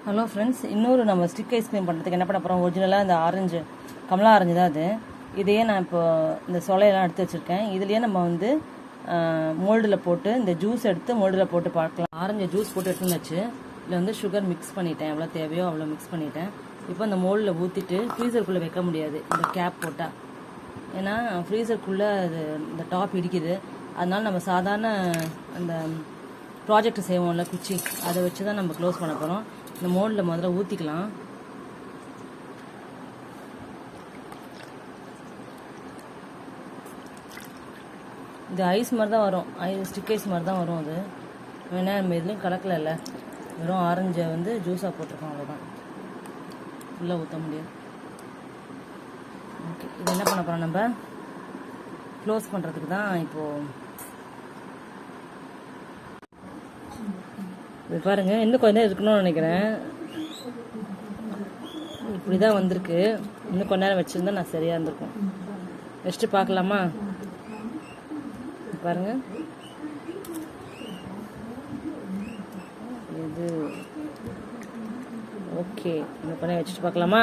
Hello friends, இன்னொரு நம்ம stick ice cream பண்ணுறதுக்கு என்ன பண்ண போகிறோம்? ஒரிஜினலாக இந்த ஆரஞ்சு கமலா ஆரஞ்சு தான் அது. இதையே நான் இப்போ இந்த சொலையெல்லாம் எடுத்து வச்சுருக்கேன். இதுலேயே நம்ம வந்து மோல்டில் போட்டு இந்த ஜூஸ் எடுத்து மோல்டில் போட்டு பார்க்கலாம். ஆரஞ்சு ஜூஸ் போட்டு எடுத்துன்னு வச்சு இதில் வந்து சுகர் மிக்ஸ் பண்ணிட்டேன். எவ்வளோ தேவையோ அவ்வளோ மிக்ஸ் பண்ணிட்டேன். இப்போ இந்த மோல்டில் ஊற்றிட்டு ஃப்ரீசருக்குள்ளே வைக்க முடியாது இந்த கேப் போட்டால். ஏன்னா ஃப்ரீசருக்குள்ளே அது இந்த டாப் இடிக்குது. அதனால நம்ம சாதாரண அந்த ப்ராஜெக்ட் செய்வோம்ல குச்சி, அதை வச்சு தான் நம்ம க்ளோஸ் பண்ண போகிறோம். இந்த மோல்டில் முதல்ல ஊற்றிக்கலாம். இது ஐஸ் மாதிரி தான் வரும், ஸ்டிக் ஐஸ் மாதிரி தான் வரும். அது வேணா நம்ம எதுலையும் கலக்கல, வெறும் ஆரஞ்சை வந்து ஜூஸாக போட்டிருக்கோம், அவ்வளோதான். உள்ளே ஊற்ற முடியாது. ஓகே, இது என்ன பண்ண போகிறோம்? நம்ம க்ளோஸ் பண்ணுறதுக்கு தான் இப்போது. இது பாருங்கள், இன்னும் கொஞ்ச நேரம் இருக்கணும்னு நினைக்கிறேன். இப்படி தான் வந்திருக்கு. இன்னும் கொஞ்ச நேரம் வச்சுருந்தா நான் சரியாக இருந்திருக்கும். வச்சுட்டு பார்க்கலாமா? பாருங்கள், இது ஓகே. இன்னும் கொஞ்ச நேரம் வச்சுட்டு பார்க்கலாமா?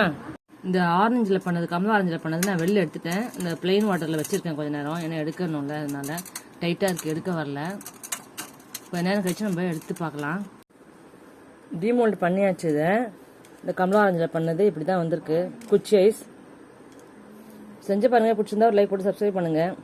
இந்த ஆரஞ்சில் பண்ணது, கமலா ஆரஞ்சில் பண்ணது நான் வெளில எடுத்துட்டேன். இந்த பிளெயின் வாட்டரில் வச்சுருக்கேன் கொஞ்சம் நேரம். ஏன்னா எடுக்கணும்ல, அதனால டைட்டாக இருக்குது, எடுக்க வரல. கொஞ்ச நேரம் கழிச்சு நம்ம எடுத்து பார்க்கலாம். டிமோல்ட் பண்ணியாச்சு. இதை இந்த கமலா ஆரஞ்சில் பண்ணது இப்படி தான் வந்திருக்கு. குச்சி ஐஸ் செஞ்சு பாருங்கள். பிடிச்சிருந்தா ஒரு லைக் போட்டு சப்ஸ்கிரைப் பண்ணுங்கள்.